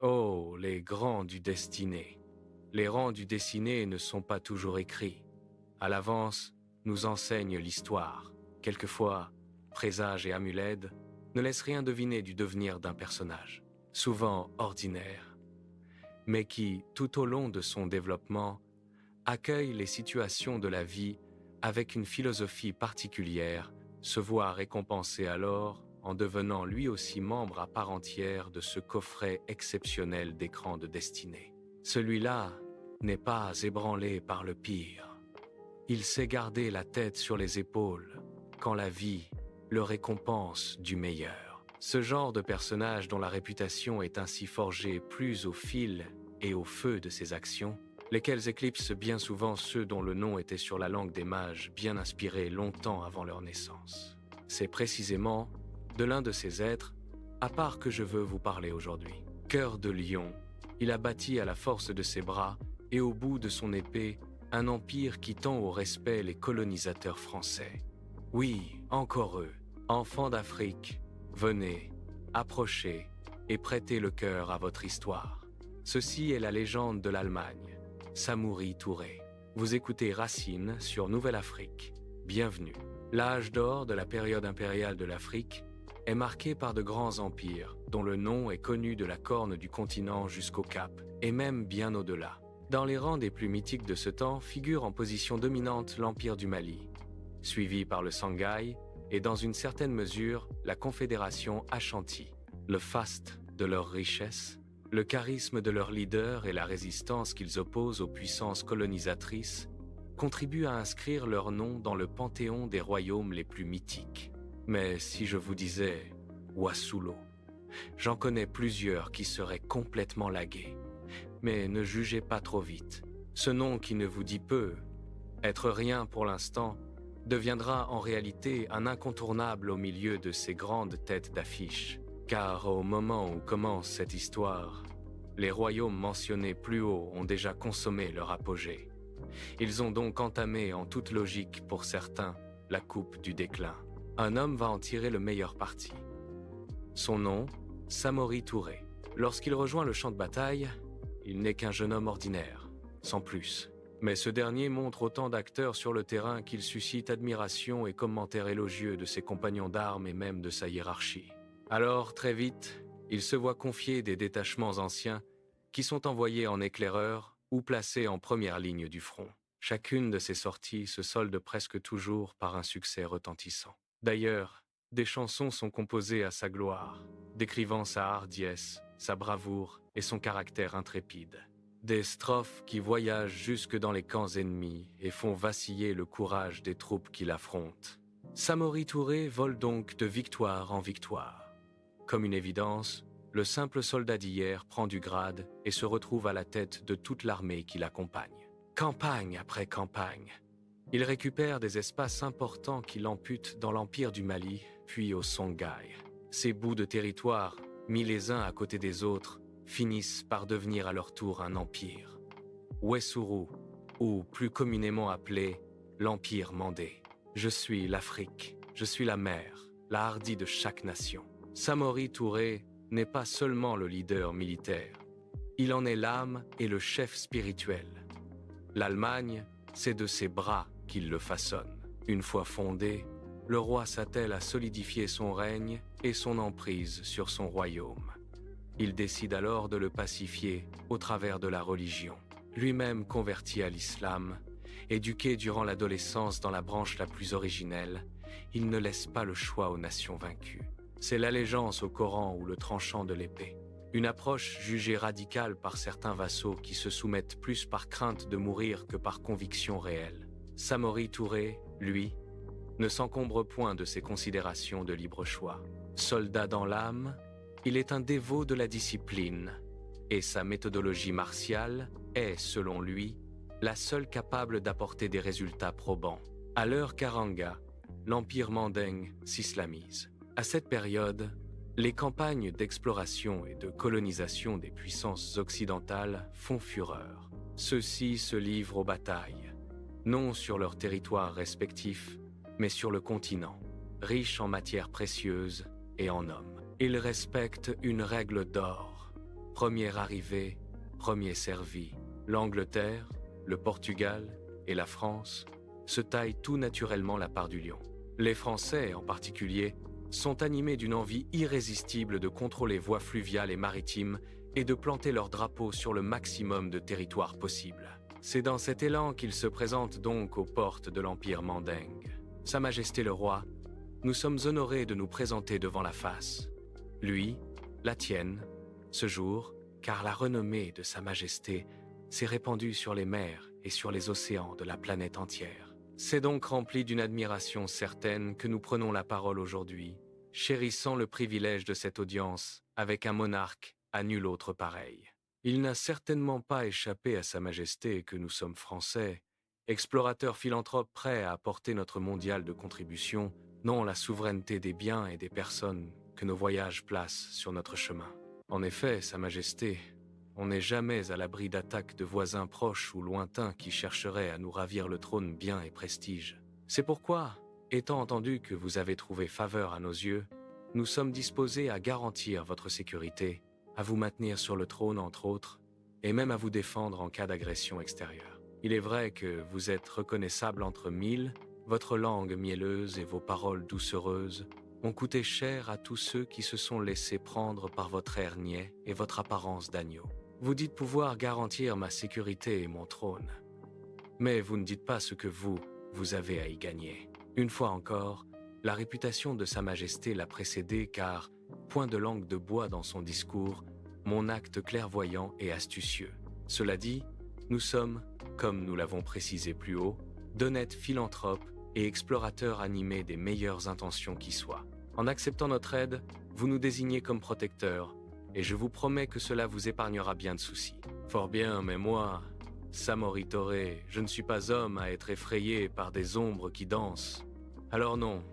Oh, les grands du destiné. Les rangs du dessiné ne sont pas toujours écrits. À l'avance, nous enseigne l'histoire. Quelquefois, présages et amulèdes ne laissent rien deviner du devenir d'un personnage, souvent ordinaire, mais qui, tout au long de son développement, accueille les situations de la vie avec une philosophie particulière, se voit récompensé alors en devenant lui aussi membre à part entière de ce coffret exceptionnel d'écran de destinée. Celui-là n'est pas ébranlé par le pire. Il sait garder la tête sur les épaules quand la vie le récompense du meilleur. Ce genre de personnage dont la réputation est ainsi forgée plus au fil et au feu de ses actions, lesquels éclipsent bien souvent ceux dont le nom était sur la langue des mages bien inspirés longtemps avant leur naissance. C'est précisément de l'un de ces êtres, à part que je veux vous parler aujourd'hui. Cœur de lion, il a bâti à la force de ses bras et au bout de son épée un empire qui tend au respect les colonisateurs français. Oui, encore eux, enfants d'Afrique, venez, approchez et prêtez le cœur à votre histoire. Ceci est la légende de l'Allemagne. Samori Touré. Vous écoutez Racine sur Nouvelle Afrique. Bienvenue. L'âge d'or de la période impériale de l'Afrique est marqué par de grands empires, dont le nom est connu de la corne du continent jusqu'au Cap, et même bien au-delà. Dans les rangs des plus mythiques de ce temps figure en position dominante l'Empire du Mali, suivi par le Sanghaï et dans une certaine mesure la Confédération Ashanti. Le faste de leur richesse, le charisme de leurs leaders et la résistance qu'ils opposent aux puissances colonisatrices contribuent à inscrire leur nom dans le panthéon des royaumes les plus mythiques. Mais si je vous disais Wassoulou, j'en connais plusieurs qui seraient complètement lagués. Mais ne jugez pas trop vite. Ce nom qui ne vous dit peu, être rien pour l'instant, deviendra en réalité un incontournable au milieu de ces grandes têtes d'affiche. Car au moment où commence cette histoire, les royaumes mentionnés plus haut ont déjà consommé leur apogée. Ils ont donc entamé en toute logique pour certains la coupe du déclin. Un homme va en tirer le meilleur parti. Son nom, Samori Touré. Lorsqu'il rejoint le champ de bataille, il n'est qu'un jeune homme ordinaire, sans plus. Mais ce dernier montre autant d'acteurs sur le terrain qu'il suscite admiration et commentaires élogieux de ses compagnons d'armes et même de sa hiérarchie. Alors, très vite, il se voit confier des détachements anciens qui sont envoyés en éclaireur ou placés en première ligne du front. Chacune de ces sorties se solde presque toujours par un succès retentissant. D'ailleurs, des chansons sont composées à sa gloire, décrivant sa hardiesse, sa bravoure et son caractère intrépide. Des strophes qui voyagent jusque dans les camps ennemis et font vaciller le courage des troupes qui l'affrontent. Samori Touré vole donc de victoire en victoire. Comme une évidence, le simple soldat d'hier prend du grade et se retrouve à la tête de toute l'armée qui l'accompagne. Campagne après campagne, il récupère des espaces importants qu'il ampute dans l'Empire du Mali, puis au Songhai. Ces bouts de territoire, mis les uns à côté des autres, finissent par devenir à leur tour un empire. Wessourou, ou plus communément appelé l'Empire Mandé. Je suis l'Afrique, je suis la mère, la hardie de chaque nation. Samori Touré n'est pas seulement le leader militaire, il en est l'âme et le chef spirituel. L'Allemagne, c'est de ses bras qu'il le façonne. Une fois fondé, le roi s'attelle à solidifier son règne et son emprise sur son royaume. Il décide alors de le pacifier au travers de la religion. Lui-même converti à l'islam, éduqué durant l'adolescence dans la branche la plus originelle, il ne laisse pas le choix aux nations vaincues. C'est l'allégeance au Coran ou le tranchant de l'épée. Une approche jugée radicale par certains vassaux qui se soumettent plus par crainte de mourir que par conviction réelle. Samori Touré, lui, ne s'encombre point de ces considérations de libre choix. Soldat dans l'âme, il est un dévot de la discipline, et sa méthodologie martiale est, selon lui, la seule capable d'apporter des résultats probants. À l'heure Karanga, l'Empire Manding s'islamise. À cette période, les campagnes d'exploration et de colonisation des puissances occidentales font fureur. Ceux-ci se livrent aux batailles, non sur leurs territoires respectifs, mais sur le continent, riche en matières précieuses et en hommes. Ils respectent une règle d'or. Premier arrivé, premier servi. L'Angleterre, le Portugal et la France se taillent tout naturellement la part du lion. Les Français, en particulier, sont animés d'une envie irrésistible de contrôler voies fluviales et maritimes et de planter leur drapeau sur le maximum de territoire possible. C'est dans cet élan qu'ils se présentent donc aux portes de l'Empire mandingue. Sa Majesté le Roi, nous sommes honorés de nous présenter devant la face. Lui, la tienne, ce jour, car la renommée de Sa Majesté s'est répandue sur les mers et sur les océans de la planète entière. C'est donc rempli d'une admiration certaine que nous prenons la parole aujourd'hui, chérissant le privilège de cette audience avec un monarque à nul autre pareil. Il n'a certainement pas échappé à Sa Majesté que nous sommes Français, explorateurs philanthropes prêts à apporter notre mondial de contribution, non la souveraineté des biens et des personnes que nos voyages placent sur notre chemin. En effet, Sa Majesté, on n'est jamais à l'abri d'attaques de voisins proches ou lointains qui chercheraient à nous ravir le trône bien et prestige. C'est pourquoi, étant entendu que vous avez trouvé faveur à nos yeux, nous sommes disposés à garantir votre sécurité, à vous maintenir sur le trône entre autres, et même à vous défendre en cas d'agression extérieure. Il est vrai que vous êtes reconnaissable entre mille, votre langue mielleuse et vos paroles doucereuses ont coûté cher à tous ceux qui se sont laissés prendre par votre air niais et votre apparence d'agneau. Vous dites pouvoir garantir ma sécurité et mon trône. Mais vous ne dites pas ce que vous avez à y gagner. Une fois encore, la réputation de Sa Majesté l'a précédé car, point de langue de bois dans son discours, mon acte clairvoyant et astucieux. Cela dit, nous sommes, comme nous l'avons précisé plus haut, d'honnêtes philanthropes et explorateurs animés des meilleures intentions qui soient. En acceptant notre aide, vous nous désignez comme protecteurs, et je vous promets que cela vous épargnera bien de soucis. Fort bien, mais moi, Samori Toré, je ne suis pas homme à être effrayé par des ombres qui dansent. Alors non,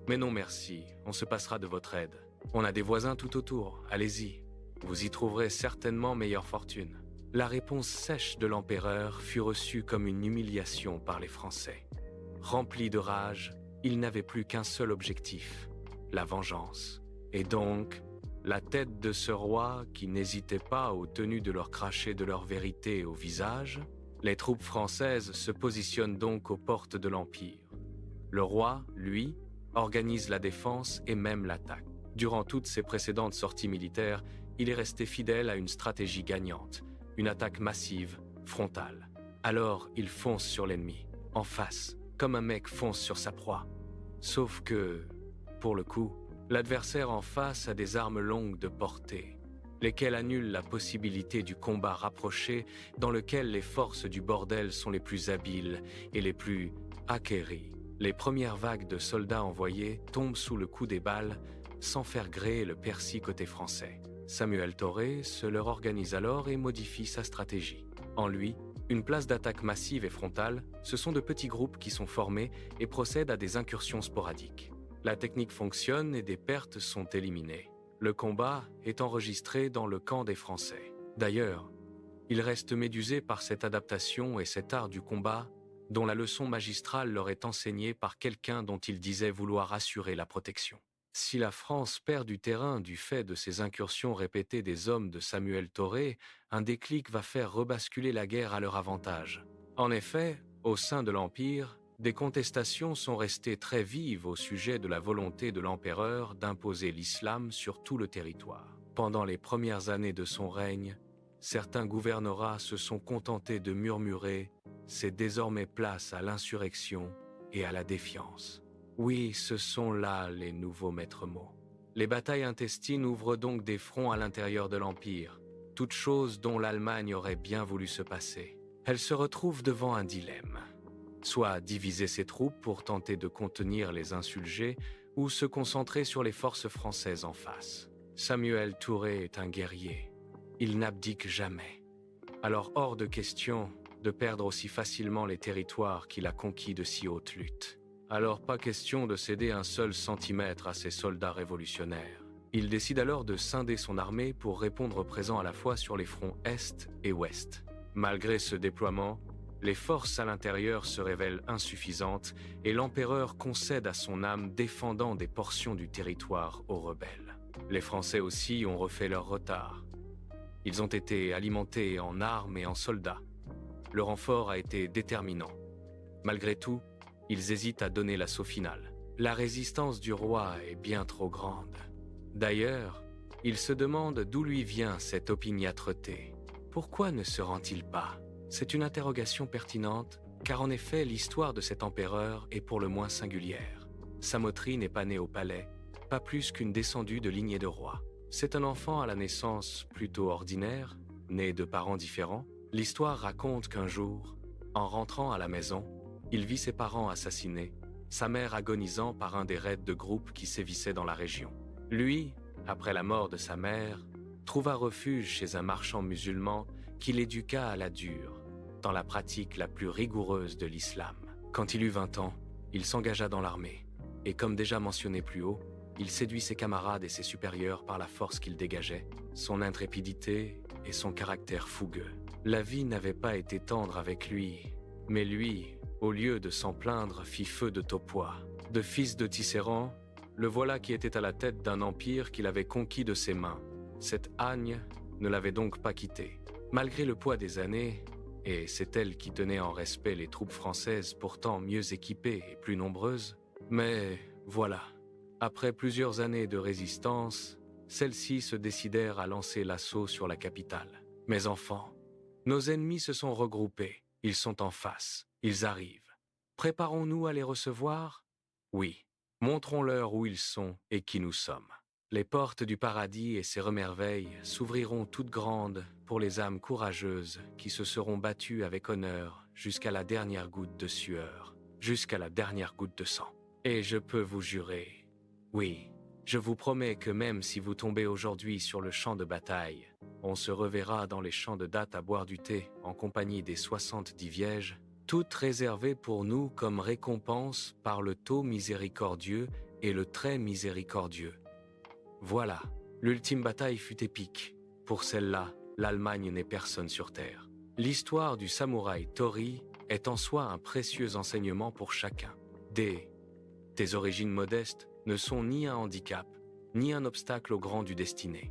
mais non merci, on se passera de votre aide. On a des voisins tout autour, allez-y. Vous y trouverez certainement meilleure fortune. La réponse sèche de l'empereur fut reçue comme une humiliation par les Français. Rempli de rage, il n'avait plus qu'un seul objectif, la vengeance. Et donc, la tête de ce roi qui n'hésitait pas aux tenues de leur cracher de leur vérité au visage, les troupes françaises se positionnent donc aux portes de l'Empire. Le roi, lui, organise la défense et même l'attaque. Durant toutes ses précédentes sorties militaires, il est resté fidèle à une stratégie gagnante, une attaque massive, frontale. Alors, il fonce sur l'ennemi, en face, comme un mec fonce sur sa proie. Sauf que, pour le coup, l'adversaire en face a des armes longues de portée, lesquelles annulent la possibilité du combat rapproché dans lequel les forces du bordel sont les plus habiles et les plus acquéries. Les premières vagues de soldats envoyés tombent sous le coup des balles sans faire gréer le persil côté français. Samuel Toré se leur organise alors et modifie sa stratégie. En lui, une place d'attaque massive et frontale, ce sont de petits groupes qui sont formés et procèdent à des incursions sporadiques. La technique fonctionne et des pertes sont éliminées. Le combat est enregistré dans le camp des Français. D'ailleurs, ils restent médusés par cette adaptation et cet art du combat dont la leçon magistrale leur est enseignée par quelqu'un dont ils disaient vouloir assurer la protection. Si la France perd du terrain du fait de ces incursions répétées des hommes de Samuel Toré, un déclic va faire rebasculer la guerre à leur avantage. En effet, au sein de l'Empire, des contestations sont restées très vives au sujet de la volonté de l'empereur d'imposer l'islam sur tout le territoire. Pendant les premières années de son règne, certains gouvernorats se sont contentés de murmurer « c'est désormais place à l'insurrection et à la défiance ». Oui, ce sont là les nouveaux maîtres mots. Les batailles intestines ouvrent donc des fronts à l'intérieur de l'Empire, toute chose dont l'Allemagne aurait bien voulu se passer. Elle se retrouve devant un dilemme. Soit diviser ses troupes pour tenter de contenir les insurgés, ou se concentrer sur les forces françaises en face. Samuel Touré est un guerrier. Il n'abdique jamais. Alors hors de question de perdre aussi facilement les territoires qu'il a conquis de si haute lutte. Alors pas question de céder un seul centimètre à ses soldats révolutionnaires. Il décide alors de scinder son armée pour répondre présent à la fois sur les fronts Est et Ouest. Malgré ce déploiement, les forces à l'intérieur se révèlent insuffisantes et l'empereur concède à son âme défendant des portions du territoire aux rebelles. Les Français aussi ont refait leur retard. Ils ont été alimentés en armes et en soldats. Le renfort a été déterminant. Malgré tout, ils hésitent à donner l'assaut final. La résistance du roi est bien trop grande. D'ailleurs, ils se demandent d'où lui vient cette opiniâtreté. Pourquoi ne se rend-il pas? C'est une interrogation pertinente, car en effet, l'histoire de cet empereur est pour le moins singulière. Samotri n'est pas né au palais, pas plus qu'une descendue de lignée de rois. C'est un enfant à la naissance plutôt ordinaire, né de parents différents. L'histoire raconte qu'un jour, en rentrant à la maison, il vit ses parents assassinés, sa mère agonisant par un des raids de groupe qui sévissaient dans la région. Lui, après la mort de sa mère, trouva refuge chez un marchand musulman qui l'éduqua à la dure, dans la pratique la plus rigoureuse de l'islam. Quand il eut 20 ans, il s'engagea dans l'armée, et comme déjà mentionné plus haut, il séduit ses camarades et ses supérieurs par la force qu'il dégageait, son intrépidité et son caractère fougueux. La vie n'avait pas été tendre avec lui, mais lui, au lieu de s'en plaindre, fit feu de Taupois. De fils de Tisserand, le voilà qui était à la tête d'un empire qu'il avait conquis de ses mains. Cette Agne ne l'avait donc pas quitté. Malgré le poids des années, et c'est elle qui tenait en respect les troupes françaises pourtant mieux équipées et plus nombreuses, mais voilà, après plusieurs années de résistance, celles-ci se décidèrent à lancer l'assaut sur la capitale. Mes enfants, nos ennemis se sont regroupés, ils sont en face, ils arrivent. Préparons-nous à les recevoir? Oui. Montrons-leur où ils sont et qui nous sommes. Les portes du paradis et ses remerveilles s'ouvriront toutes grandes pour les âmes courageuses qui se seront battues avec honneur jusqu'à la dernière goutte de sueur, jusqu'à la dernière goutte de sang. Et je peux vous jurer, oui, je vous promets que même si vous tombez aujourd'hui sur le champ de bataille, on se reverra dans les champs de dattes à boire du thé en compagnie des 70 Vierges, toutes réservées pour nous comme récompense par le taux miséricordieux et le très miséricordieux. Voilà, l'ultime bataille fut épique. Pour celle-là, l'Allemagne n'est personne sur terre. L'histoire du samouraï Tori est en soi un précieux enseignement pour chacun. Tes origines modestes ne sont ni un handicap, ni un obstacle au grand du destiné.